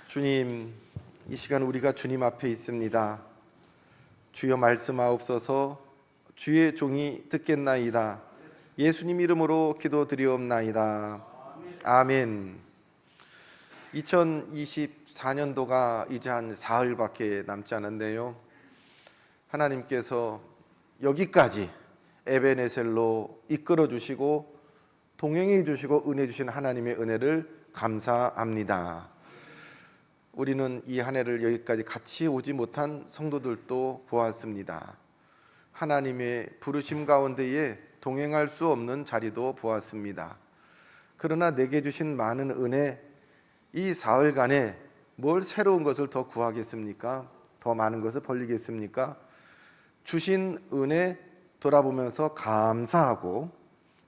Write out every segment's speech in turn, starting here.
주님, 이 시간 우리가 주님 앞에 있습니다. 주여 말씀하옵소서. 주의 종이 듣겠나이다. 예수님 이름으로 기도드리옵나이다. 아멘. 2024년도가 이제 한 사흘밖에 남지 않았네요. 하나님께서 여기까지 에베네셀로 이끌어 주시고 동행해 주시고 은혜 주신 하나님의 은혜를 감사합니다. 우리는 이 한 해를 여기까지 같이 오지 못한 성도들도 보았습니다. 하나님의 부르심 가운데에 동행할 수 없는 자리도 보았습니다. 그러나 내게 주신 많은 은혜, 이 사흘간에 뭘 새로운 것을 더 구하겠습니까? 더 많은 것을 벌리겠습니까? 주신 은혜 돌아보면서 감사하고,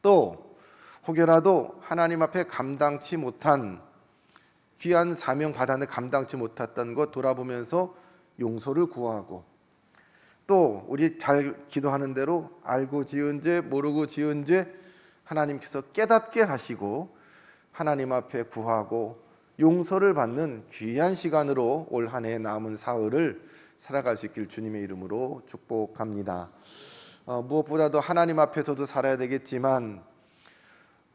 또 혹여라도 하나님 앞에 감당치 못한 귀한 사명 받았는데 감당치 못했던 것 돌아보면서 용서를 구하고, 또 우리 잘 기도하는 대로 알고 지은 죄 모르고 지은 죄 하나님께서 깨닫게 하시고 하나님 앞에 구하고 용서를 받는 귀한 시간으로 올 한 해 남은 사흘을 살아갈 수 있길 주님의 이름으로 축복합니다. 무엇보다도 하나님 앞에서도 살아야 되겠지만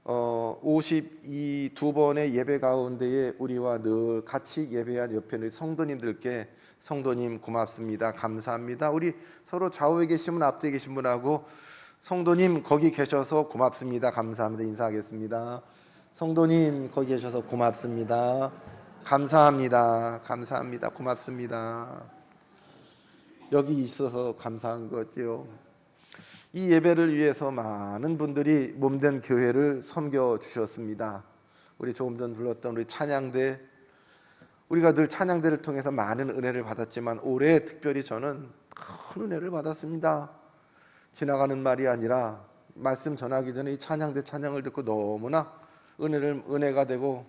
52번의 예배 가운데에 우리와 늘 같이 예배한 옆에 있는 성도님들께 성도님 고맙습니다. 감사합니다. 우리 서로 좌우에 계신 분 앞뒤에 계신 분하고 성도님 거기 계셔서 고맙습니다. 감사합니다. 인사하겠습니다. 성도님 거기 계셔서 고맙습니다. 감사합니다. 감사합니다. 고맙습니다. 여기 있어서 감사한 거지요. 이 예배를 위해서 많은 분들이 몸된 교회를 섬겨 주셨습니다. 우리 조금 전 불렀던 우리 찬양대, 우리가 늘 찬양대를 통해서 많은 은혜를 받았지만 올해 특별히 저는 큰 은혜를 받았습니다. 지나가는 말이 아니라 말씀 전하기 전에 이 찬양대 찬양을 듣고 너무나 은혜가 되고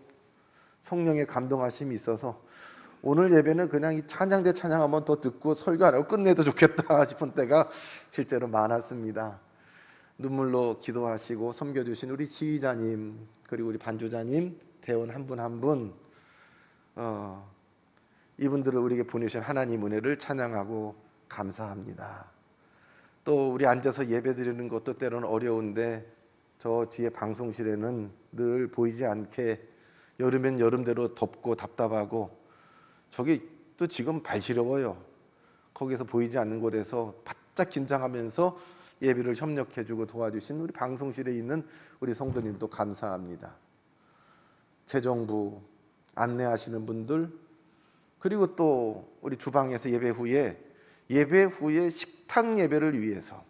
성령의 감동하심이 있어서 오늘 예배는 그냥 이 찬양대 찬양 한번 더 듣고 설교 안 하고 끝내도 좋겠다 싶은 때가 실제로 많았습니다. 눈물로 기도하시고 섬겨주신 우리 지휘자님, 그리고 우리 반주자님, 대원 한 분 한 분, 이분들을 우리에게 보내주신 하나님 은혜를 찬양하고 감사합니다. 또 우리 앉아서 예배 드리는 것도 때로는 어려운데 저 뒤에 방송실에는 늘 보이지 않게 여름엔 여름대로 덥고 답답하고 저기 또 지금 발 시려워요. 거기서 보이지 않는 곳에서 바짝 긴장하면서 예배를 협력해주고 도와주신 우리 방송실에 있는 우리 성도님도 감사합니다. 재정부 안내하시는 분들, 그리고 또 우리 주방에서 예배 후에 식탁 예배를 위해서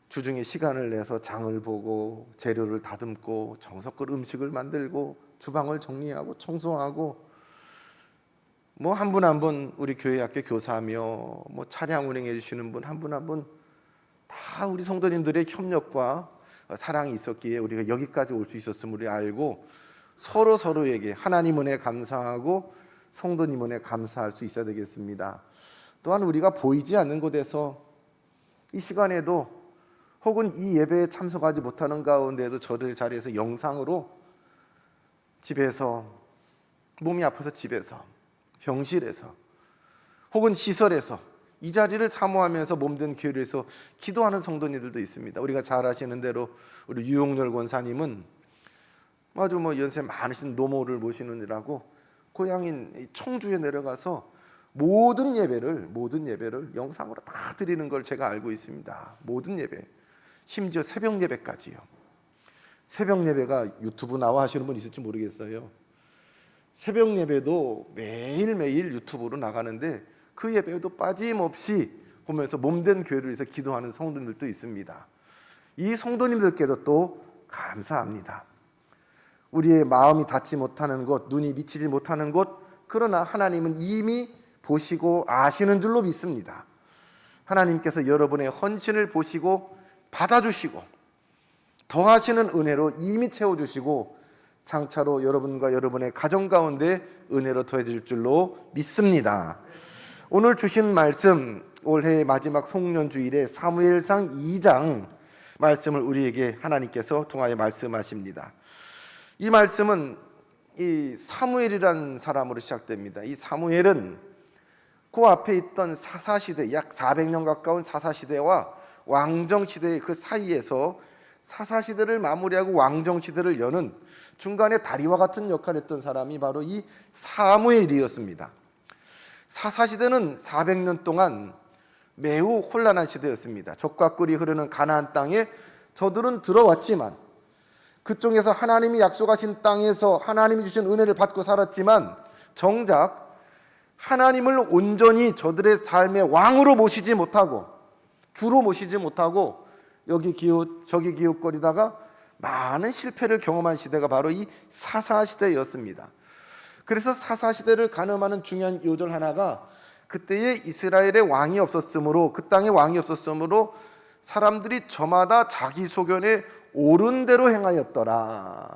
주중에 시간을 내서 장을 보고 재료를 다듬고 정성껏 음식을 만들고 주방을 정리하고 청소하고 한 분 한 분 우리 교회 학교 교사며 차량 운행해 주시는 분 한 분 한 분 다 우리 성도님들의 협력과 사랑이 있었기에 우리가 여기까지 올 수 있었음을 우리 알고 서로에게 하나님 은혜 감사하고 성도님 은혜 감사할 수 있어야 되겠습니다. 또한 우리가 보이지 않는 곳에서 이 시간에도 혹은 이 예배에 참석하지 못하는 가운데에도 저들 자리에서 영상으로 집에서 몸이 아파서 집에서 병실에서 혹은 시설에서 이 자리를 사모하면서 몸된 교회에서 기도하는 성도님들도 있습니다. 우리가 잘 아시는 대로 우리 유용렬 권사님은 아주 연세 많으신 노모를 모시느라고 고향인 청주에 내려가서 모든 예배를 영상으로 다 드리는 걸 제가 알고 있습니다. 모든 예배, 심지어 새벽 예배까지요. 새벽 예배가 유튜브 나와 하시는 분 있을지 모르겠어요. 새벽 예배도 매일매일 유튜브로 나가는데 그 예배도 빠짐없이 보면서 몸된 교회를 위해서 기도하는 성도님들도 있습니다. 이 성도님들께도 또 감사합니다. 우리의 마음이 닿지 못하는 곳, 눈이 미치지 못하는 곳, 그러나 하나님은 이미 보시고 아시는 줄로 믿습니다. 하나님께서 여러분의 헌신을 보시고 받아주시고 더하시는 은혜로 이미 채워주시고 장차로 여러분과 여러분의 가정 가운데 은혜로 더해질 줄로 믿습니다. 오늘 주신 말씀, 올해의 마지막 송년주일에 사무엘상 2장 말씀을 우리에게 하나님께서 통하여 말씀하십니다. 이 말씀은 이 사무엘이라는 사람으로 시작됩니다. 이 사무엘은 그 앞에 있던 사사시대, 약 400년 가까운 사사시대와 왕정시대의 그 사이에서 사사시대를 마무리하고 왕정시대를 여는 중간에 다리와 같은 역할을 했던 사람이 바로 이 사무엘이었습니다. 사사시대는 400년 동안 매우 혼란한 시대였습니다. 젖과 꿀이 흐르는 가나안 땅에 저들은 들어왔지만, 그쪽에서 하나님이 약속하신 땅에서 하나님이 주신 은혜를 받고 살았지만, 정작 하나님을 온전히 저들의 삶의 왕으로 모시지 못하고, 주로 모시지 못하고 여기 기웃 저기 기웃거리다가 많은 실패를 경험한 시대가 바로 이 사사시대였습니다. 그래서 사사시대를 가늠하는 중요한 요절 하나가, 그때에 이스라엘의 왕이 없었으므로, 그 땅에 왕이 없었으므로 사람들이 저마다 자기 소견에 옳은 대로 행하였더라.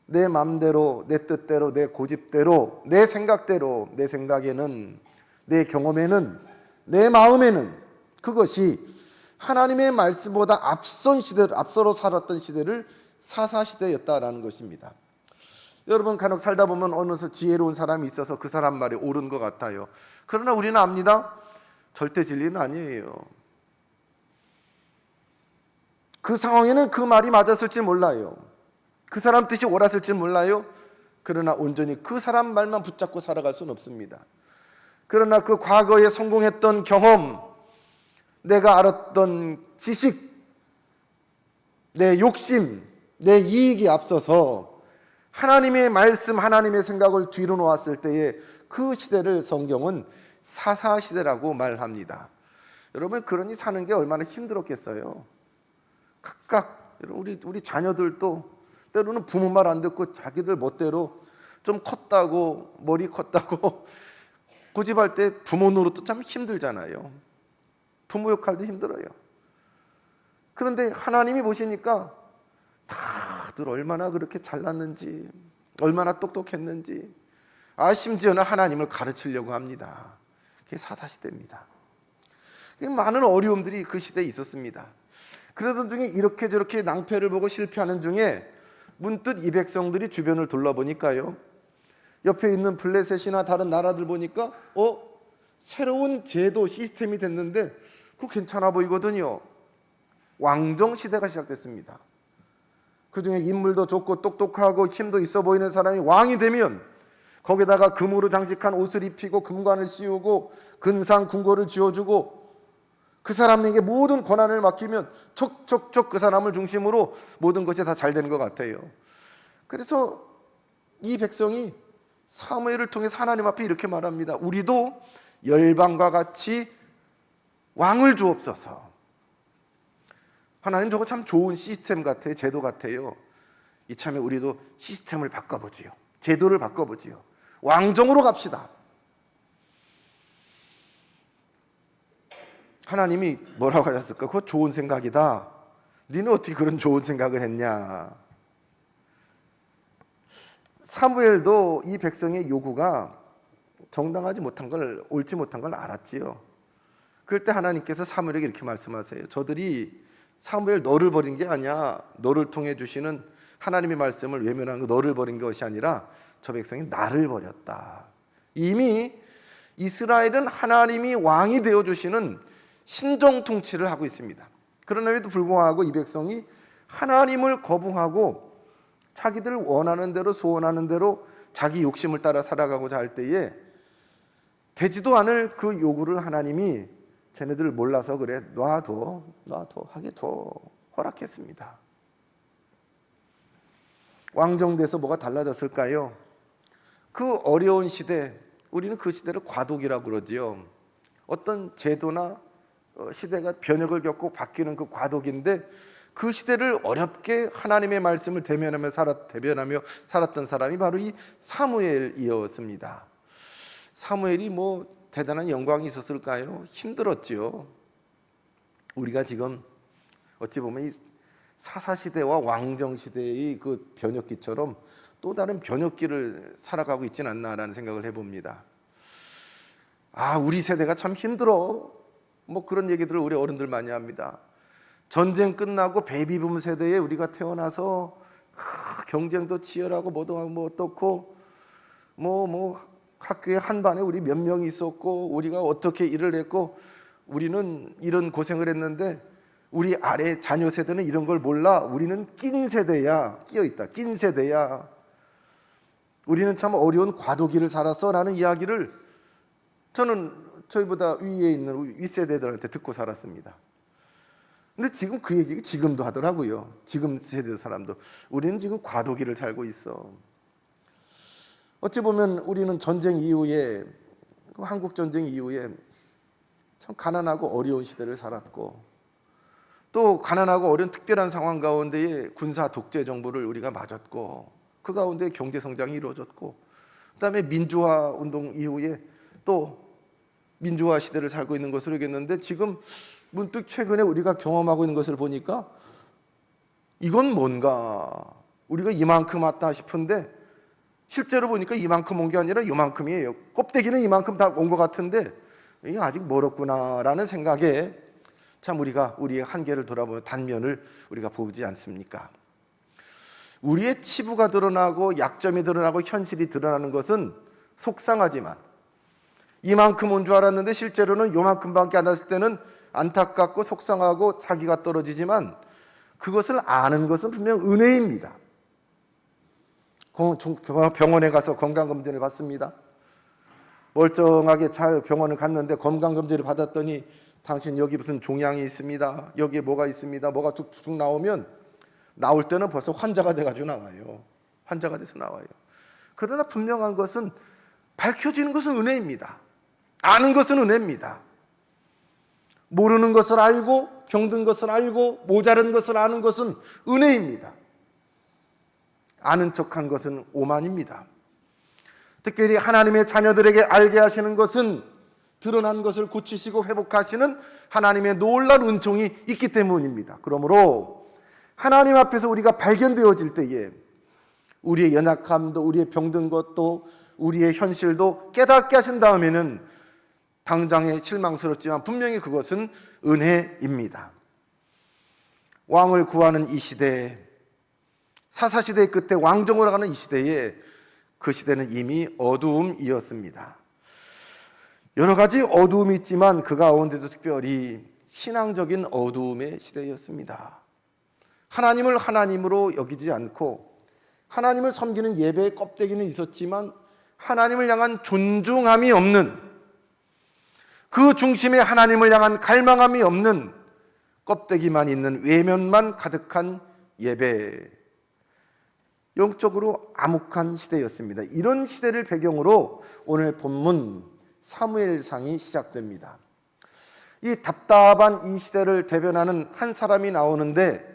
내 맘대로, 내 뜻대로, 내 고집대로, 내 생각대로, 내 생각에는, 내 경험에는, 내 마음에는, 그것이 하나님의 말씀보다 앞서로 살았던 시대를 사사시대였다라는 것입니다. 여러분, 간혹 살다 보면 어느 지혜로운 사람이 있어서 그 사람 말이 옳은 것 같아요. 그러나 우리는 압니다. 절대 진리는 아니에요. 그 상황에는 그 말이 맞았을지 몰라요. 그 사람 뜻이 옳았을지 몰라요. 그러나 온전히 그 사람 말만 붙잡고 살아갈 수는 없습니다. 그러나 그 과거에 성공했던 경험, 내가 알았던 지식, 내 욕심, 내 이익이 앞서서 하나님의 말씀, 하나님의 생각을 뒤로 놓았을 때에 그 시대를 성경은 사사시대라고 말합니다. 여러분, 그러니 사는 게 얼마나 힘들었겠어요. 각각 우리 자녀들도 때로는 부모 말 안 듣고 자기들 멋대로 좀 컸다고, 머리 컸다고 고집할 때 부모 노릇도 참 힘들잖아요. 부모 역할도 힘들어요. 그런데 하나님이 보시니까 다들 얼마나 그렇게 잘났는지, 얼마나 똑똑했는지, 심지어는 하나님을 가르치려고 합니다. 그게 사사시대입니다. 많은 어려움들이 그 시대에 있었습니다. 그러던 중에 이렇게 저렇게 낭패를 보고 실패하는 중에 문득 이 백성들이 주변을 둘러보니까요, 옆에 있는 블레셋이나 다른 나라들 보니까 새로운 제도 시스템이 됐는데 그거 괜찮아 보이거든요. 왕정시대가 시작됐습니다. 그 중에 인물도 좋고 똑똑하고 힘도 있어 보이는 사람이 왕이 되면 거기다가 금으로 장식한 옷을 입히고 금관을 씌우고 근상 궁궐을 지어주고 그 사람에게 모든 권한을 맡기면 척척척 그 사람을 중심으로 모든 것이 다 잘 되는 것 같아요. 그래서 이 백성이 사무엘을 통해서 하나님 앞에 이렇게 말합니다. 우리도 열방과 같이 왕을 주옵소서. 하나님, 저거 참 좋은 시스템 같아요. 제도 같아요. 이참에 우리도 시스템을 바꿔보지요. 제도를 바꿔보지요. 왕정으로 갑시다. 하나님이 뭐라고 하셨을까? 그거 좋은 생각이다. 니는 어떻게 그런 좋은 생각을 했냐? 사무엘도 이 백성의 요구가 정당하지 못한 걸, 옳지 못한 걸 알았지요. 그럴 때 하나님께서 사무엘에게 이렇게 말씀하세요. 저들이 사무엘 너를 버린 게 아니야. 너를 통해 주시는 하나님의 말씀을 외면한 거, 너를 버린 것이 아니라 저 백성이 나를 버렸다. 이미 이스라엘은 하나님이 왕이 되어주시는 신정 통치를 하고 있습니다. 그러나에도 불구하고 이 백성이 하나님을 거부하고 자기들 원하는 대로, 소원하는 대로 자기 욕심을 따라 살아가고자 할 때에 되지도 않을 그 요구를 하나님이 쟤네들 몰라서 그래, 놔둬 하게 둬 허락했습니다. 왕정돼서 뭐가 달라졌을까요? 그 어려운 시대, 우리는 그 시대를 과도기라고 그러지요. 어떤 제도나 시대가 변혁을 겪고 바뀌는 그 과도기인데, 그 시대를 어렵게 하나님의 말씀을 대변하며 살았던 사람이 바로 이 사무엘이었습니다. 사무엘이 뭐 대단한 영광이 있었을까요? 힘들었지요. 우리가 지금 어찌 보면 이 사사시대와 왕정시대의 그 변혁기처럼 또 다른 변혁기를 살아가고 있지는 않나라는 생각을 해봅니다. 우리 세대가 참 힘들어. 뭐 그런 얘기들을 우리 어른들 많이 합니다. 전쟁 끝나고 베이비붐 세대에 우리가 태어나서 경쟁도 치열하고 뭐도 하고 뭐 어떻고 뭐 학교에 한 반에 우리 몇 명이 있었고 우리가 어떻게 일을 했고 우리는 이런 고생을 했는데 우리 아래 자녀 세대는 이런 걸 몰라. 우리는 낀 세대야. 끼어있다. 낀 세대야. 우리는 참 어려운 과도기를 살았어 라는 이야기를 저는 저희보다 위에 있는 윗세대들한테 듣고 살았습니다. 근데 지금 그 얘기 지금도 하더라고요. 지금 세대 사람도 우리는 지금 과도기를 살고 있어. 어찌 보면 우리는 전쟁 이후에 한국 전쟁 이후에 참 가난하고 어려운 시대를 살았고 또 가난하고 어려운 특별한 상황 가운데에 군사 독재 정부를 우리가 맞았고 그 가운데 경제 성장이 이루어졌고 그다음에 민주화 운동 이후에 또 민주화 시대를 살고 있는 것으로 알겠는데 지금 문득 최근에 우리가 경험하고 있는 것을 보니까 이건 뭔가 우리가 이만큼 왔다 싶은데 실제로 보니까 이만큼 온 게 아니라 이만큼이에요. 껍데기는 이만큼 다 온 것 같은데 이게 아직 멀었구나라는 생각에 참 우리가 우리의 한계를 돌아보는 단면을 우리가 보지 않습니까? 우리의 치부가 드러나고 약점이 드러나고 현실이 드러나는 것은 속상하지만 이만큼 온 줄 알았는데 실제로는 요만큼밖에 안 왔을 때는 안타깝고 속상하고 사기가 떨어지지만 그것을 아는 것은 분명 은혜입니다. 병원에 가서 건강검진을 받습니다. 멀쩡하게 잘 병원을 갔는데 건강검진을 받았더니 당신 여기 무슨 종양이 있습니다. 여기에 뭐가 있습니다. 뭐가 툭툭 나오면 나올 때는 벌써 환자가 돼가지고 나와요. 환자가 돼서 나와요. 그러나 분명한 것은 밝혀지는 것은 은혜입니다. 아는 것은 은혜입니다. 모르는 것을 알고 병든 것을 알고 모자른 것을 아는 것은 은혜입니다. 아는 척한 것은 오만입니다. 특별히 하나님의 자녀들에게 알게 하시는 것은 드러난 것을 고치시고 회복하시는 하나님의 놀라운 은총이 있기 때문입니다. 그러므로 하나님 앞에서 우리가 발견되어질 때에 우리의 연약함도 우리의 병든 것도 우리의 현실도 깨닫게 하신 다음에는 당장에 실망스럽지만 분명히 그것은 은혜입니다. 왕을 구하는 이 시대에 사사시대의 끝에 왕정으로 가는 이 시대에 그 시대는 이미 어두움이었습니다. 여러 가지 어두움이 있지만 그 가운데도 특별히 신앙적인 어두움의 시대였습니다. 하나님을 하나님으로 여기지 않고 하나님을 섬기는 예배의 껍데기는 있었지만 하나님을 향한 존중함이 없는 그 중심에 하나님을 향한 갈망함이 없는 껍데기만 있는 외면만 가득한 예배, 영적으로 암흑한 시대였습니다. 이런 시대를 배경으로 오늘 본문 사무엘상이 시작됩니다. 이 답답한 이 시대를 대변하는 한 사람이 나오는데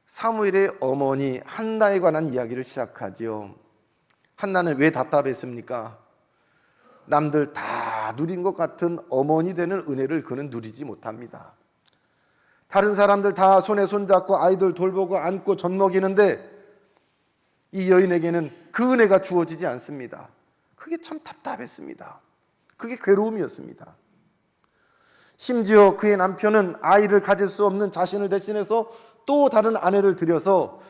사무엘의 어머니 한나에 관한 이야기를 시작하지요. 한나는 왜 답답했습니까? 남들 다 누린 것 같은 어머니 되는 은혜를 그는 누리지 못합니다. 다른 사람들 다 손에 손잡고 아이들 돌보고 안고 젖 먹이는데 이 여인에게는 그 은혜가 주어지지 않습니다. 그게 참 답답했습니다. 그게 괴로움이었습니다. 심지어 그의 남편은 아이를 가질 수 없는 자신을 대신해서 또 다른 아내를 들여서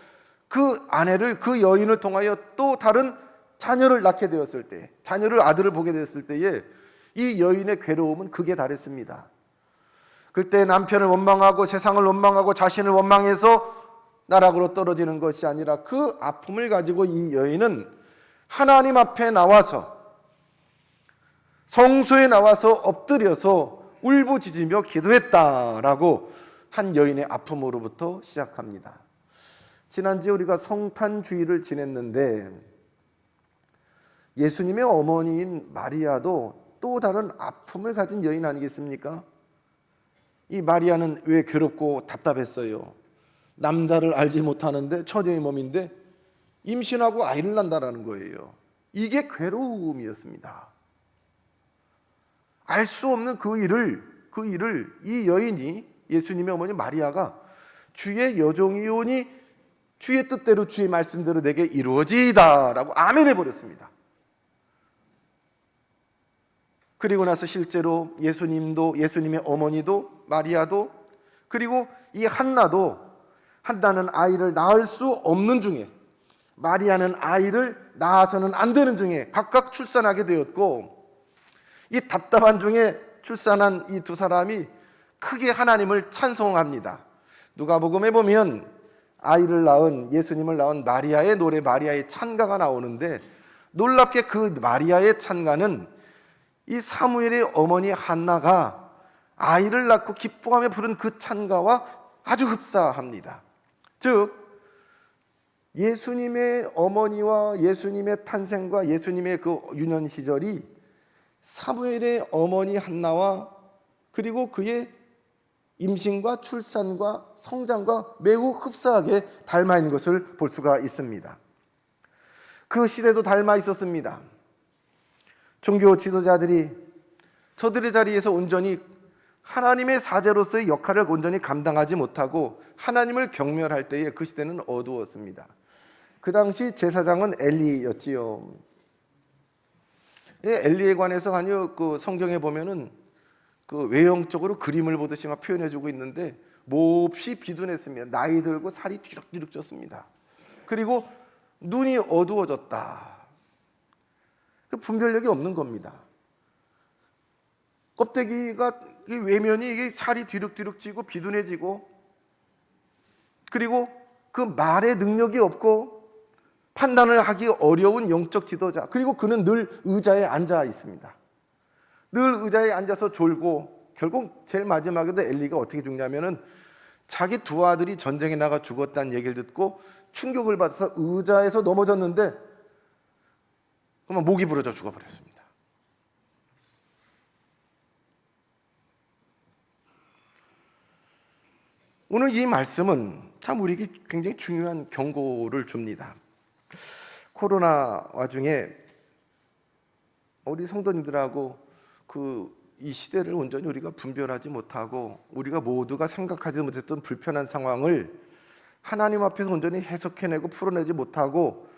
그 아내를 그 여인을 통하여 또 다른 자녀를 낳게 되었을 때, 자녀를 아들을 보게 되었을 때에 이 여인의 괴로움은 극에 달했습니다. 그때 남편을 원망하고 세상을 원망하고 자신을 원망해서 나락으로 떨어지는 것이 아니라 그 아픔을 가지고 이 여인은 하나님 앞에 나와서 성소에 나와서 엎드려서 울부짖으며 기도했다라고 한 여인의 아픔으로부터 시작합니다. 지난주에 우리가 성탄주의를 지냈는데 예수님의 어머니인 마리아도 또 다른 아픔을 가진 여인 아니겠습니까? 이 마리아는 왜 괴롭고 답답했어요? 남자를 알지 못하는데 처녀의 몸인데 임신하고 아이를 낳는다는 거예요. 이게 괴로움이었습니다. 알 수 없는 그 일을 이 여인이 예수님의 어머니 마리아가 주의 여종이오니 주의 뜻대로 주의 말씀대로 내게 이루어지이다라고 아멘 해버렸습니다. 그리고 나서 실제로 예수님도 예수님의 어머니도 마리아도 그리고 이 한나는 아이를 낳을 수 없는 중에 마리아는 아이를 낳아서는 안 되는 중에 각각 출산하게 되었고, 이 답답한 중에 출산한 이 두 사람이 크게 하나님을 찬송합니다. 누가복음에 보면 아이를 낳은, 예수님을 낳은 마리아의 노래, 마리아의 찬가가 나오는데, 놀랍게 그 마리아의 찬가는 이 사무엘의 어머니 한나가 아이를 낳고 기뻐하며 부른 그 찬가와 아주 흡사합니다. 즉 예수님의 어머니와 예수님의 탄생과 예수님의 그 유년 시절이 사무엘의 어머니 한나와 그리고 그의 임신과 출산과 성장과 매우 흡사하게 닮아 있는 것을 볼 수가 있습니다. 그 시대도 닮아 있었습니다. 종교 지도자들이 저들의 자리에서 온전히 하나님의 사제로서의 역할을 온전히 감당하지 못하고 하나님을 경멸할 때에 그 시대는 어두웠습니다. 그 당시 제사장은 엘리였지요. 엘리에 관해서 아니요, 그 성경에 보면은 그 외형적으로 그림을 보듯이 막 표현해주고 있는데, 몹시 비둔했습니다. 나이 들고 살이 뒤룩뒤룩 쪘습니다. 그리고 눈이 어두워졌다. 그 분별력이 없는 겁니다. 껍데기가, 외면이 이게 살이 뒤룩뒤룩 찌고 비둔해지고, 그리고 그 말의 능력이 없고 판단을 하기 어려운 영적 지도자. 그리고 그는 늘 의자에 앉아 있습니다. 늘 의자에 앉아서 졸고, 결국 제일 마지막에도 엘리가 어떻게 죽냐면은 자기 두 아들이 전쟁에 나가 죽었다는 얘기를 듣고 충격을 받아서 의자에서 넘어졌는데 그러면 목이 부러져 죽어버렸습니다. 오늘 이 말씀은 참 우리에게 굉장히 중요한 경고를 줍니다. 코로나 와중에 우리 성도님들하고 이 시대를 온전히 우리가 분별하지 못하고 우리가 모두가 생각하지 못했던 불편한 상황을 하나님 앞에서 온전히 해석해내고 풀어내지 못하고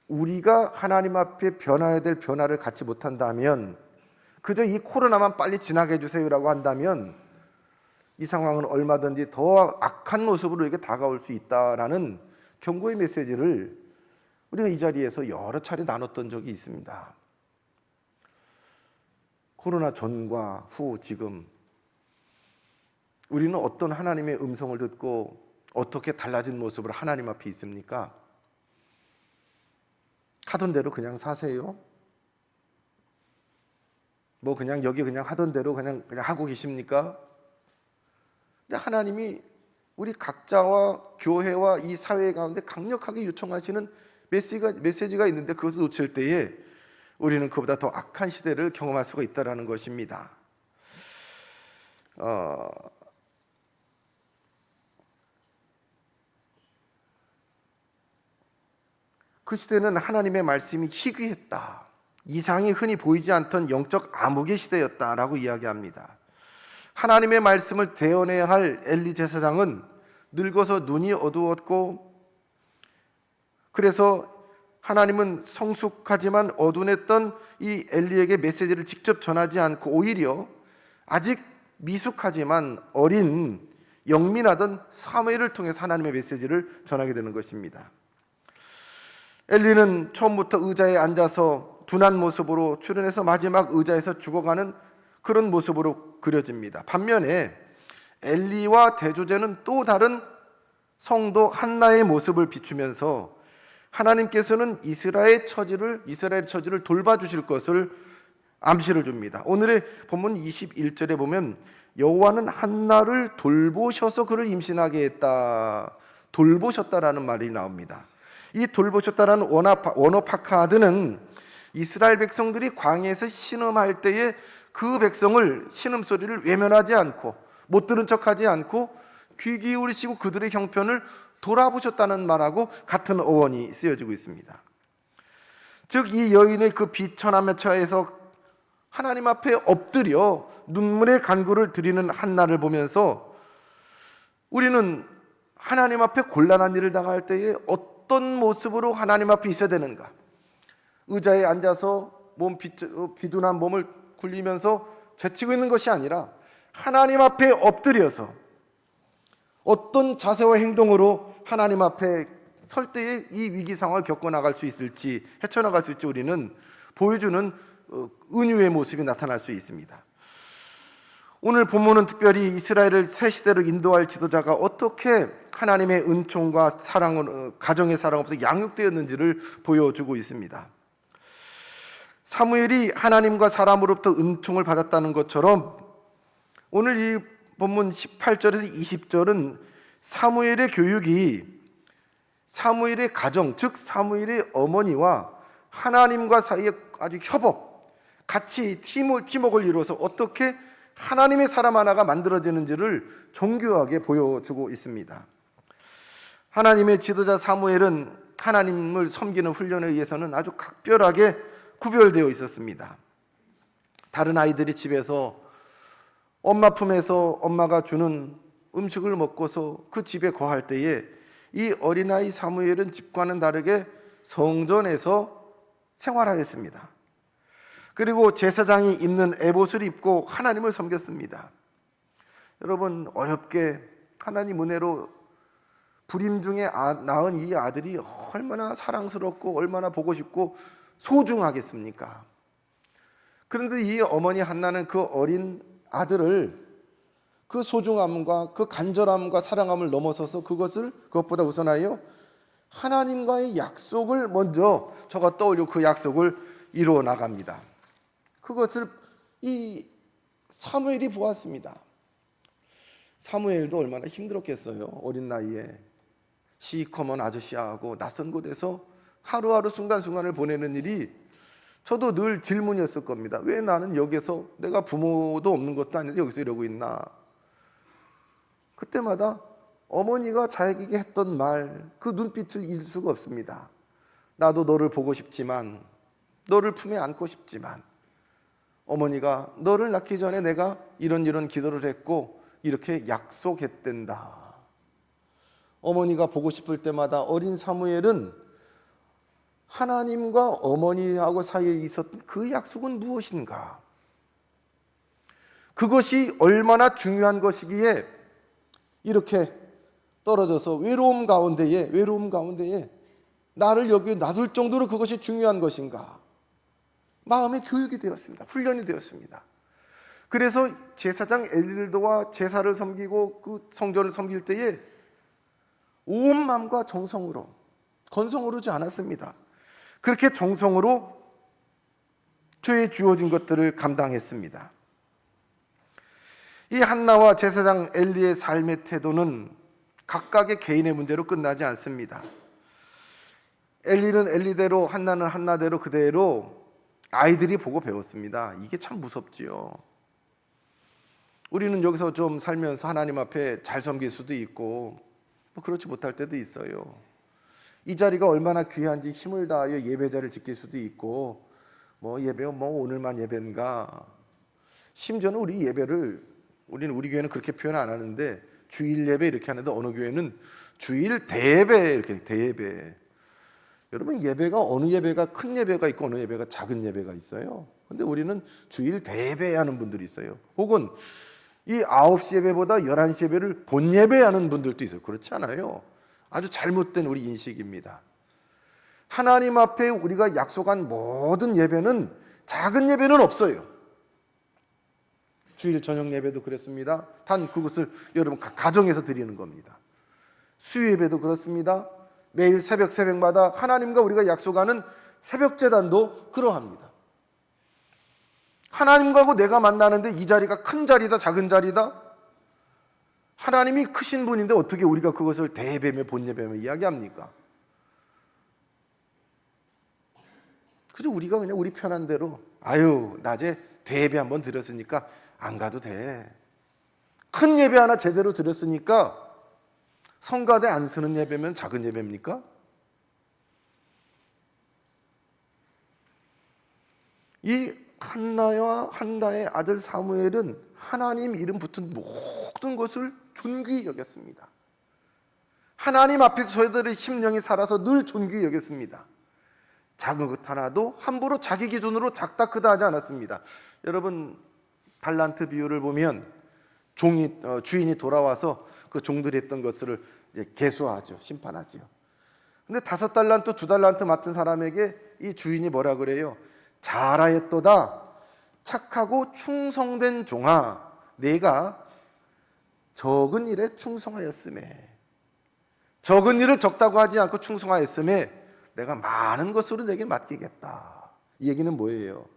우리가 하나님 앞에 변화해야 될 변화를 갖지 못한다면, 그저 이 코로나만 빨리 지나게 해주세요라고 한다면 이 상황은 얼마든지 더 악한 모습으로 이렇게 다가올 수 있다라는 경고의 메시지를 우리가 이 자리에서 여러 차례 나눴던 적이 있습니다. 코로나 전과 후, 지금 우리는 어떤 하나님의 음성을 듣고 어떻게 달라진 모습으로 하나님 앞에 있습니까? 하던 대로 그냥 사세요? 뭐 그냥 여기 그냥 하던 대로 그냥 하고 계십니까? 근데 하나님이 우리 각자와 교회와 이 사회 가운데 강력하게 요청하시는 메시지가 있는데 그것을 놓칠 때에 우리는 그보다 더 악한 시대를 경험할 수가 있다는 것입니다. 그 시대는 하나님의 말씀이 희귀했다, 이상이 흔히 보이지 않던 영적 암흑의 시대였다라고 이야기합니다. 하나님의 말씀을 대언해야 할 엘리 제사장은 늙어서 눈이 어두웠고, 그래서 하나님은 성숙하지만 어두웠던 이 엘리에게 메시지를 직접 전하지 않고 오히려 아직 미숙하지만 어린 영민하던 사무엘을 통해서 하나님의 메시지를 전하게 되는 것입니다. 엘리는 처음부터 의자에 앉아서 둔한 모습으로 출연해서 마지막 의자에서 죽어가는 그런 모습으로 그려집니다. 반면에 엘리와 대조제는 또 다른 성도 한나의 모습을 비추면서 하나님께서는 이스라엘 처지를 돌봐주실 것을 암시를 줍니다. 오늘의 본문 21절에 보면 여호와는 한나를 돌보셔서 그를 임신하게 했다, 돌보셨다라는 말이 나옵니다. 이 돌보셨다라는 원어 파카드는 이스라엘 백성들이 광야에서 신음할 때에 그 백성을 신음소리를 외면하지 않고 못 들은 척하지 않고 귀 기울이시고 그들의 형편을 돌아보셨다는 말하고 같은 어원이 쓰여지고 있습니다. 즉 이 여인의 그 비천함에 처해서 하나님 앞에 엎드려 눈물의 간구를 드리는 한나를 보면서 우리는 하나님 앞에 곤란한 일을 당할 때에 어떤 모습으로 하나님 앞에 있어야 되는가? 의자에 앉아서 비둔한 몸을 굴리면서 죄치고 있는 것이 아니라 하나님 앞에 엎드려서 어떤 자세와 행동으로 하나님 앞에 설 때에 이 위기 상황을 겪어 나갈 수 있을지, 헤쳐나갈 수 있을지 우리는 보여주는 은유의 모습이 나타날 수 있습니다. 오늘 본문은 특별히 이스라엘을 새 시대로 인도할 지도자가 어떻게 하나님의 은총과 사랑을, 가정의 사랑 없어 양육되었는지를 보여주고 있습니다. 사무엘이 하나님과 사람으로부터 은총을 받았다는 것처럼 오늘 이 본문 18절에서 20절은 사무엘의 교육이 사무엘의 가정, 즉 사무엘의 어머니와 하나님과 사이에 아주 협업, 같이 팀워크를 이루어서 어떻게 하나님의 사람 하나가 만들어지는지를 정교하게 보여주고 있습니다. 하나님의 지도자 사무엘은 하나님을 섬기는 훈련에 의해서는 아주 각별하게 구별되어 있었습니다. 다른 아이들이 집에서 엄마 품에서 엄마가 주는 음식을 먹고서 그 집에 거할 때에 이 어린아이 사무엘은 집과는 다르게 성전에서 생활하였습니다. 그리고 제사장이 입는 에봇을 입고 하나님을 섬겼습니다. 여러분, 어렵게 하나님 은혜로 불임 중에 낳은 이 아들이 얼마나 사랑스럽고 얼마나 보고 싶고 소중하겠습니까? 그런데 이 어머니 한나는 그 어린 아들을 그 소중함과 그 간절함과 사랑함을 넘어서서 그것보다 우선하여 하나님과의 약속을 먼저 저가 떠올리고 그 약속을 이루어 나갑니다. 그것을 이 사무엘이 보았습니다. 사무엘도 얼마나 힘들었겠어요. 어린 나이에 시커먼 아저씨하고 낯선 곳에서 하루하루 순간순간을 보내는 일이 저도 늘 질문이었을 겁니다. 왜 나는 여기서 내가 부모도 없는 것도 아닌데 여기서 이러고 있나? 그때마다 어머니가 자기에게 했던 말, 그 눈빛을 잊을 수가 없습니다. 나도 너를 보고 싶지만, 너를 품에 안고 싶지만, 어머니가 너를 낳기 전에 내가 이런 기도를 했고 이렇게 약속했댄다. 어머니가 보고 싶을 때마다 어린 사무엘은 하나님과 어머니하고 사이에 있었던 그 약속은 무엇인가? 그것이 얼마나 중요한 것이기에 이렇게 떨어져서 외로움 가운데에 나를 여기 놔둘 정도로 그것이 중요한 것인가? 마음의 교육이 되었습니다. 훈련이 되었습니다. 그래서 제사장 엘리도와 제사를 섬기고 그 성전을 섬길 때에 온 마음과 정성으로, 건성으로지 않았습니다. 그렇게 정성으로 죄에 주어진 것들을 감당했습니다. 이 한나와 제사장 엘리의 삶의 태도는 각각의 개인의 문제로 끝나지 않습니다. 엘리는 엘리대로, 한나는 한나대로 그대로 아이들이 보고 배웠습니다. 이게 참 무섭지요. 우리는 여기서 좀 살면서 하나님 앞에 잘 섬길 수도 있고 뭐 그렇지 못할 때도 있어요. 이 자리가 얼마나 귀한지 힘을 다하여 예배자를 지킬 수도 있고 뭐 예배요 뭐 오늘만 예배인가. 심지어는 우리는 우리 교회는 그렇게 표현 안 하는데 주일 예배 이렇게 하는데 어느 교회는 주일 대예배 이렇게 대예배. 여러분, 예배가 어느 예배가 큰 예배가 있고 어느 예배가 작은 예배가 있어요. 근데 우리는 주일 대예배 하는 분들이 있어요. 혹은 이 9시 예배보다 11시 예배를 본 예배하는 분들도 있어요. 그렇지 않아요. 아주 잘못된 우리 인식입니다. 하나님 앞에 우리가 약속한 모든 예배는 작은 예배는 없어요. 주일 저녁 예배도 그렇습니다. 단 그것을 여러분 가정에서 드리는 겁니다. 수요 예배도 그렇습니다. 매일 새벽마다 하나님과 우리가 약속하는 새벽 제단도 그러합니다. 하나님과 내가 만나는데 이 자리가 큰 자리다 작은 자리다? 하나님이 크신 분인데 어떻게 우리가 그것을 대예배며 본예배며 이야기합니까? 그저 우리가 그냥 우리 편한 대로 낮에 대예배 한번 드렸으니까 안 가도 돼. 큰 예배 하나 제대로 드렸으니까 성가대 안 쓰는 예배면 작은 예배입니까? 이 한나와 한나의 아들 사무엘은 하나님 이름 붙은 모든 것을 존귀히 여겼습니다. 하나님 앞에서 저희들의 심령이 살아서 늘 존귀히 여겼습니다. 작은 것 하나도 함부로 자기 기준으로 작다 크다 하지 않았습니다. 여러분, 달란트 비유를 보면 주인이 돌아와서 그 종들이 했던 것을 계수하죠. 심판하죠. 근데 5달란트, 2달란트 맡은 사람에게 이 주인이 뭐라 그래요? 잘하였도다. 착하고 충성된 종아, 내가 적은 일에 충성하였음에, 적은 일을 적다고 하지 않고 충성하였음에 내가 많은 것으로 내게 맡기겠다. 이 얘기는 뭐예요?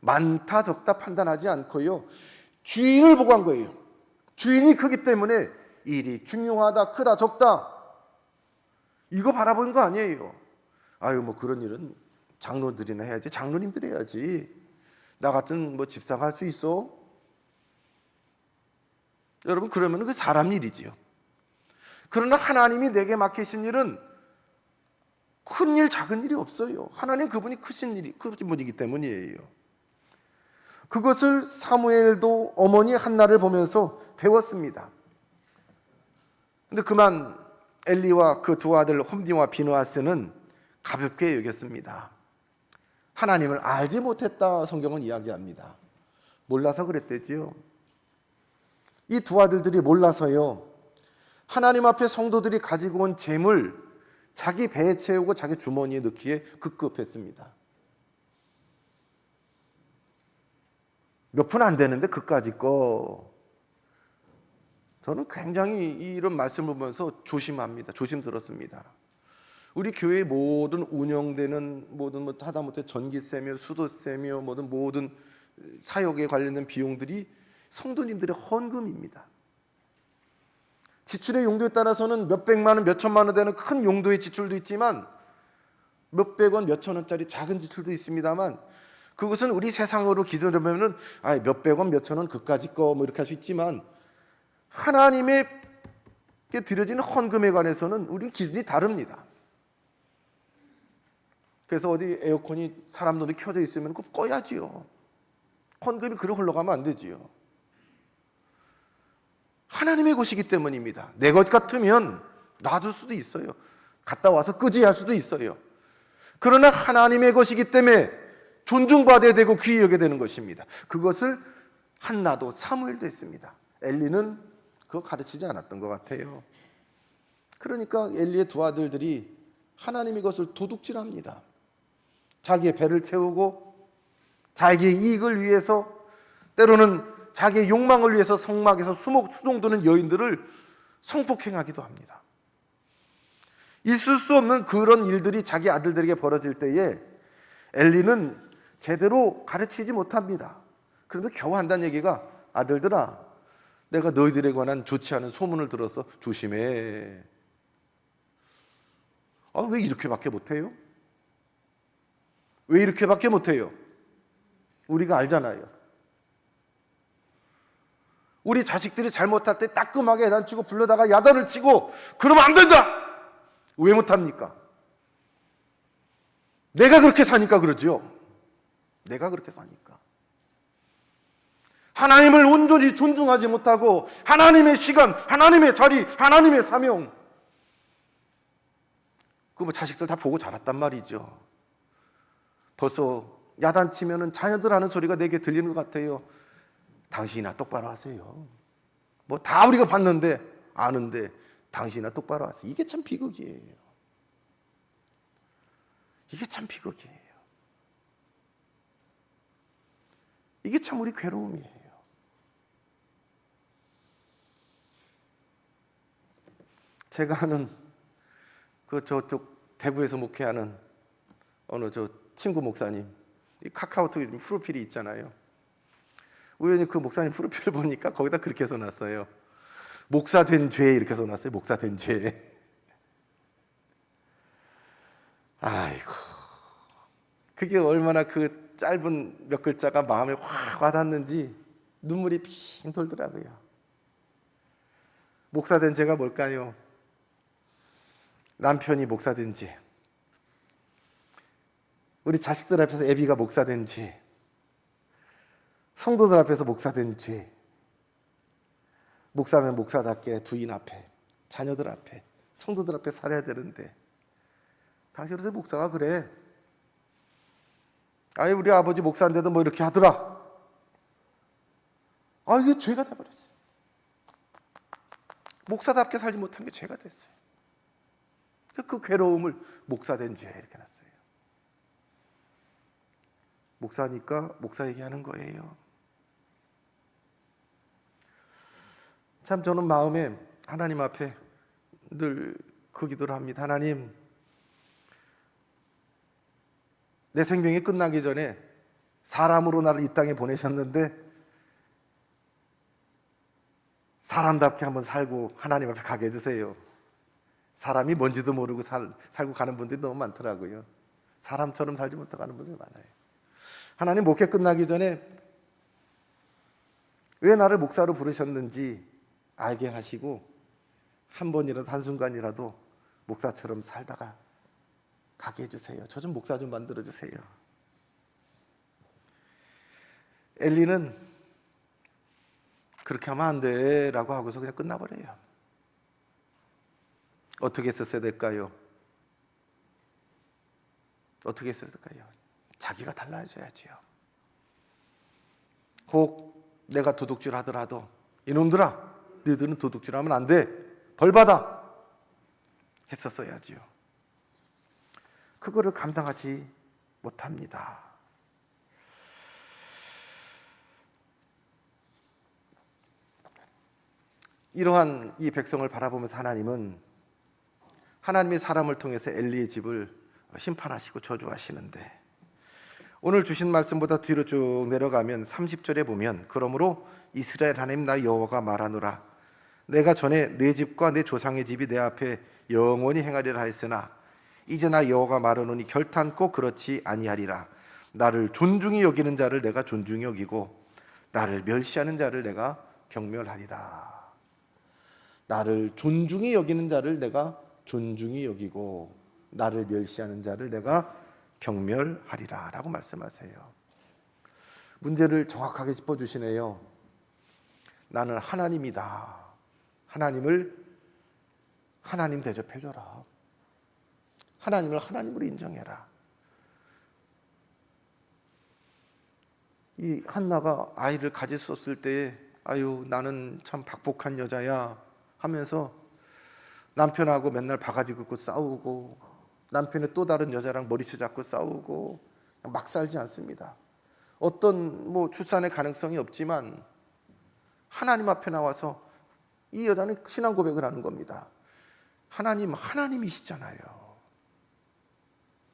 많다 적다 판단하지 않고요, 주인을 보고 한 거예요. 주인이 크기 때문에 일이 중요하다, 크다, 적다, 이거 바라보는 거 아니에요. 아유, 뭐 그런 일은 장로들이나 해야지, 장로님들 해야지, 나 같은 뭐 집사가 할 수 있어? 여러분, 그러면 그 사람 일이지요. 그러나 하나님이 내게 맡기신 일은 큰 일, 작은 일이 없어요. 하나님 그분이 크신 분이기 때문이에요. 그것을 사무엘도 어머니 한나를 보면서 배웠습니다. 근데 그만 엘리와 그 두 아들 홈니와 비느하스는 가볍게 여겼습니다. 하나님을 알지 못했다, 성경은 이야기합니다. 몰라서 그랬대지요. 이 두 아들들이 몰라서요, 하나님 앞에 성도들이 가지고 온 재물 자기 배에 채우고 자기 주머니에 넣기에 급급했습니다. 몇 푼 안 되는데 그까짓 거. 저는 굉장히 이런 말씀을 보면서 조심합니다. 조심스럽습니다. 우리 교회의 모든 운영되는 모든 하다못해 전기세며 수도세며 모든 사역에 관련된 비용들이 성도님들의 헌금입니다. 지출의 용도에 따라서는 몇백만 원, 몇천만 원 되는 큰 용도의 지출도 있지만 몇백 원, 몇천 원짜리 작은 지출도 있습니다만, 그것은 우리 세상으로 기준으로 보면은 몇백 원, 몇천 원 그까짓 거 이렇게 할 수 있지만, 하나님에게 드려지는 헌금에 관해서는 우리 기준이 다릅니다. 그래서 어디 에어컨이 사람 눈에 켜져 있으면 그거 꺼야지요. 헌금이 그렇게 흘러가면 안 되지요. 하나님의 것이기 때문입니다. 내 것 같으면 놔둘 수도 있어요. 갔다 와서 끄지 할 수도 있어요. 그러나 하나님의 것이기 때문에 존중받아야 되고 귀히 여겨야 되는 것입니다. 그것을 한나도 사무엘도 했습니다. 엘리는 그거 가르치지 않았던 것 같아요. 그러니까 엘리의 두 아들들이 하나님의 것을 도둑질합니다. 자기의 배를 채우고 자기의 이익을 위해서, 때로는 자기의 욕망을 위해서 성막에서 수종드는 여인들을 성폭행하기도 합니다. 있을 수 없는 그런 일들이 자기 아들들에게 벌어질 때에 엘리는 제대로 가르치지 못합니다. 그런데 겨우 한다는 얘기가, 아들들아, 내가 너희들에 관한 좋지 않은 소문을 들어서 조심해. 왜 이렇게밖에 못해요? 왜 이렇게밖에 못해요? 우리가 알잖아요. 우리 자식들이 잘못할 때 따끔하게 야단치고 불러다가 야단을 치고 그러면 안 된다! 왜 못합니까? 내가 그렇게 사니까 그러죠. 내가 그렇게 사니까. 하나님을 온전히 존중하지 못하고 하나님의 시간, 하나님의 자리, 하나님의 사명, 그 자식들 다 보고 자랐단 말이죠. 벌써 야단치면은 자녀들 하는 소리가 내게 들리는 것 같아요. 당신이나 똑바로 하세요. 다 우리가 봤는데, 아는데 당신이나 똑바로 하세요. 이게 참 비극이에요. 이게 참 비극이에요. 이게 참 우리 괴로움이에요. 제가 아는 저쪽 대구에서 목회하는 어느 친구 목사님, 이 카카오톡 프로필이 있잖아요. 우연히 그 목사님 프로필을 보니까 거기다 그렇게 써놨어요. 목사 된 죄, 이렇게 써놨어요. 목사 된 죄. 아이고, 그게 얼마나 그 짧은 몇 글자가 마음에 확 와닿는지 눈물이 핑 돌더라고요. 목사 된 죄가 뭘까요? 남편이 목사 된 죄, 우리 자식들 앞에서 애비가 목사 된 죄, 성도들 앞에서 목사 된 죄, 목사면 목사답게 부인 앞에, 자녀들 앞에, 성도들 앞에 살아야 되는데, 당신 어떻게 목사가 그래? 아니, 우리 아버지 목사인데도 이렇게 하더라. 이게 죄가 돼버렸어요. 목사답게 살지 못한 게 죄가 됐어요. 그 괴로움을 목사된 죄 이렇게 놨어요. 목사니까 목사 얘기하는 거예요. 참 저는 마음에 하나님 앞에 늘 그 기도를 합니다. 하나님, 내 생명이 끝나기 전에 사람으로 나를 이 땅에 보내셨는데 사람답게 한번 살고 하나님 앞에 가게 해주세요. 사람이 뭔지도 모르고 살고 가는 분들이 너무 많더라고요. 사람처럼 살지 못하는 분들이 많아요. 하나님, 목회 끝나기 전에 왜 나를 목사로 부르셨는지 알게 하시고 한 번이라도 한순간이라도 목사처럼 살다가 가게 해주세요. 저 좀 목사 좀 만들어주세요. 엘리는 그렇게 하면 안 돼 라고 하고서 그냥 끝나버려요. 어떻게 했었어야 될까요? 어떻게 했었을까요? 자기가 달라져야지요. 혹 내가 도둑질 하더라도 이놈들아, 너희들은 도둑질 하면 안 돼, 벌받아 했었어야지요. 그거를 감당하지 못합니다. 이러한 이 백성을 바라보면서 하나님은 하나님의 사람을 통해서 엘리의 집을 심판하시고 저주하시는데, 오늘 주신 말씀보다 뒤로 쭉 내려가면 30절에 보면, 그러므로 이스라엘 하나님 나 여호와가 말하노라, 내가 전에 내 집과 내 조상의 집이 내 앞에 영원히 행하리라 하였으나 이제 나 여호와가 말하노니 결탄코 그렇지 아니하리라. 나를 존중히 여기는 자를 내가 존중히 여기고 나를 멸시하는 자를 내가 경멸하리라. 나를 존중히 여기는 자를 내가 존중히 여기고 나를 멸시하는 자를 내가 경멸하리라 라고 말씀하세요. 문제를 정확하게 짚어주시네요. 나는 하나님이다. 하나님을 하나님 대접해줘라. 하나님을 하나님으로 인정해라. 이 한나가 아이를 가질 수 없을 때에 아유 나는 참 박복한 여자야 하면서 남편하고 맨날 바가지 긁고 싸우고 남편의 또 다른 여자랑 머리채 잡고 싸우고 막 살지 않습니다. 어떤 출산의 가능성이 없지만 하나님 앞에 나와서 이 여자는 신앙 고백을 하는 겁니다. 하나님, 하나님이시잖아요.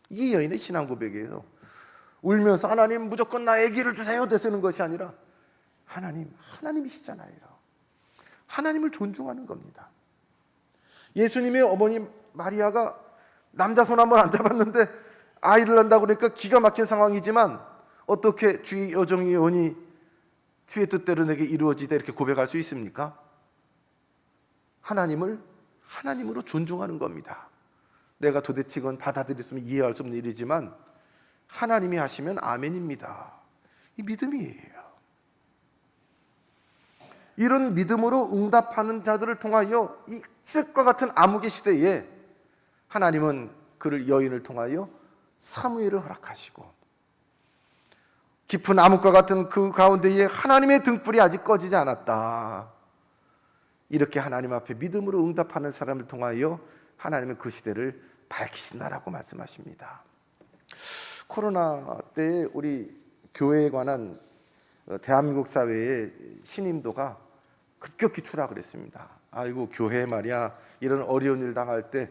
이게 여인의 신앙 고백이에요. 울면서 하나님 무조건 나의 아기를 주세요 되쓰는 것이 아니라 하나님, 하나님이시잖아요. 하나님을 존중하는 겁니다. 예수님의 어머니 마리아가 남자 손 한 번 안 잡았는데 아이를 낳는다고 그러니까 기가 막힌 상황이지만 어떻게 주의 여정이 오니 주의 뜻대로 내게 이루어지다 이렇게 고백할 수 있습니까? 하나님을 하나님으로 존중하는 겁니다. 내가 도대체 이건 받아들일 수 없는, 이해할 수 없는 일이지만 하나님이 하시면 아멘입니다. 이 믿음이에요. 이런 믿음으로 응답하는 자들을 통하여 이 칠흑과 같은 암흑의 시대에 하나님은 그를 여인을 통하여 사무엘을 허락하시고 깊은 암흑과 같은 그 가운데에 하나님의 등불이 아직 꺼지지 않았다. 이렇게 하나님 앞에 믿음으로 응답하는 사람을 통하여 하나님은 그 시대를 밝히신다라고 말씀하십니다. 코로나 때 우리 교회에 관한 대한민국 사회의 신임도가 급격히 추락을 했습니다. 아이고 교회 말이야 이런 어려운 일 당할 때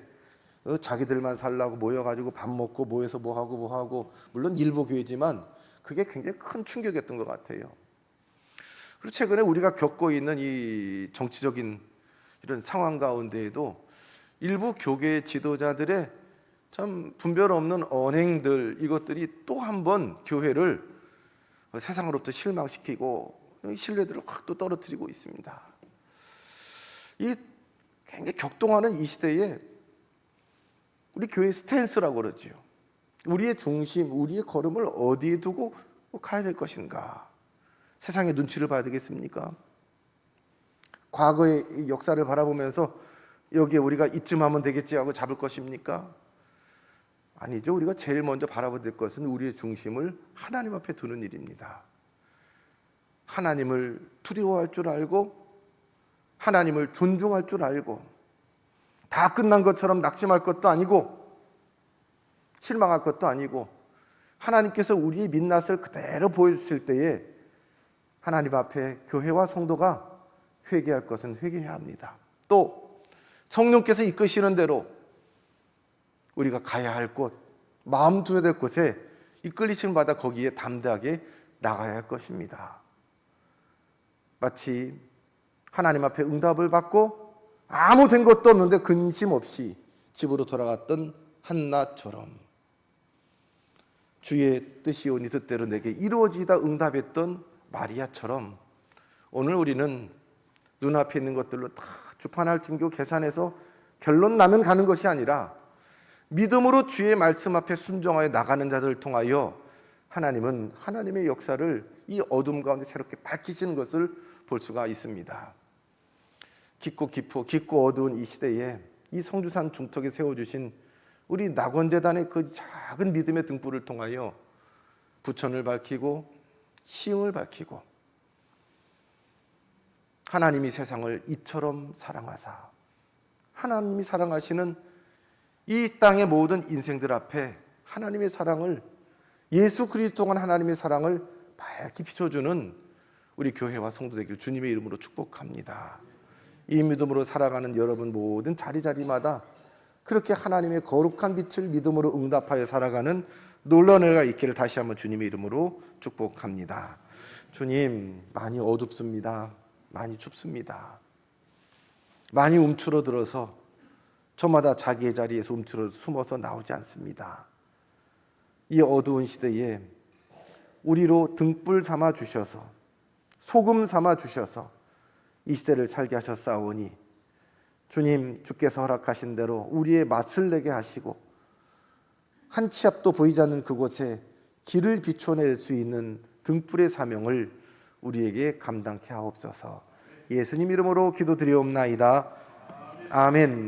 자기들만 살라고 모여가지고 밥 먹고 모여서 뭐하고 물론 일부 교회지만 그게 굉장히 큰 충격이었던 것 같아요. 그리고 최근에 우리가 겪고 있는 이 정치적인 이런 상황 가운데에도 일부 교계 지도자들의 참 분별 없는 언행들, 이것들이 또 한 번 교회를 세상으로부터 실망시키고 신뢰들을 확 또 떨어뜨리고 있습니다. 이 굉장히 격동하는 이 시대에 우리 교회의 스탠스라고 그러죠. 우리의 중심, 우리의 걸음을 어디에 두고 가야 될 것인가? 세상의 눈치를 봐야 되겠습니까? 과거의 역사를 바라보면서 여기에 우리가 이쯤 하면 되겠지 하고 잡을 것입니까? 아니죠. 우리가 제일 먼저 바라봐야 될 것은 우리의 중심을 하나님 앞에 두는 일입니다. 하나님을 두려워할 줄 알고 하나님을 존중할 줄 알고 다 끝난 것처럼 낙심할 것도 아니고 실망할 것도 아니고 하나님께서 우리의 민낯을 그대로 보여주실 때에 하나님 앞에 교회와 성도가 회개할 것은 회개해야 합니다. 또 성령께서 이끄시는 대로 우리가 가야 할 곳, 마음 두어야 될 곳에 이끌리심 받아 거기에 담대하게 나가야 할 것입니다. 마치 하나님 앞에 응답을 받고 아무 된 것도 없는데 근심 없이 집으로 돌아갔던 한나처럼 주의 뜻이오니 뜻대로 내게 이루어지다 응답했던 마리아처럼 오늘 우리는 눈앞에 있는 것들로 다 주판할 징교 계산해서 결론 나면 가는 것이 아니라 믿음으로 주의 말씀 앞에 순종하여 나가는 자들을 통하여 하나님은 하나님의 역사를 이 어둠 가운데 새롭게 밝히시는 것을 볼 수가 있습니다. 깊고 어두운 이 시대에 이 성주산 중턱에 세워주신 우리 낙원재단의 그 작은 믿음의 등불을 통하여 부천을 밝히고 시흥을 밝히고 하나님이 세상을 이처럼 사랑하사 하나님이 사랑하시는 이 땅의 모든 인생들 앞에 하나님의 사랑을 예수 그리스도 통한 하나님의 사랑을 밝히 비춰주는 우리 교회와 성도 되길 주님의 이름으로 축복합니다. 이 믿음으로 살아가는 여러분 모든 자리마다 그렇게 하나님의 거룩한 빛을 믿음으로 응답하여 살아가는 놀라운 은혜가 있기를 다시 한번 주님의 이름으로 축복합니다. 주님, 많이 어둡습니다. 많이 춥습니다. 많이 움츠러들어서 저마다 자기의 자리에서 움츠러 숨어서 나오지 않습니다. 이 어두운 시대에 우리로 등불 삼아 주셔서 소금 삼아 주셔서 이 시대를 살게 하셨사오니 주님, 주께서 허락하신 대로 우리의 맛을 내게 하시고 한 치 앞도 보이지 않는 그곳에 길을 비춰낼 수 있는 등불의 사명을 우리에게 감당케 하옵소서. 예수님 이름으로 기도드리옵나이다. 아멘.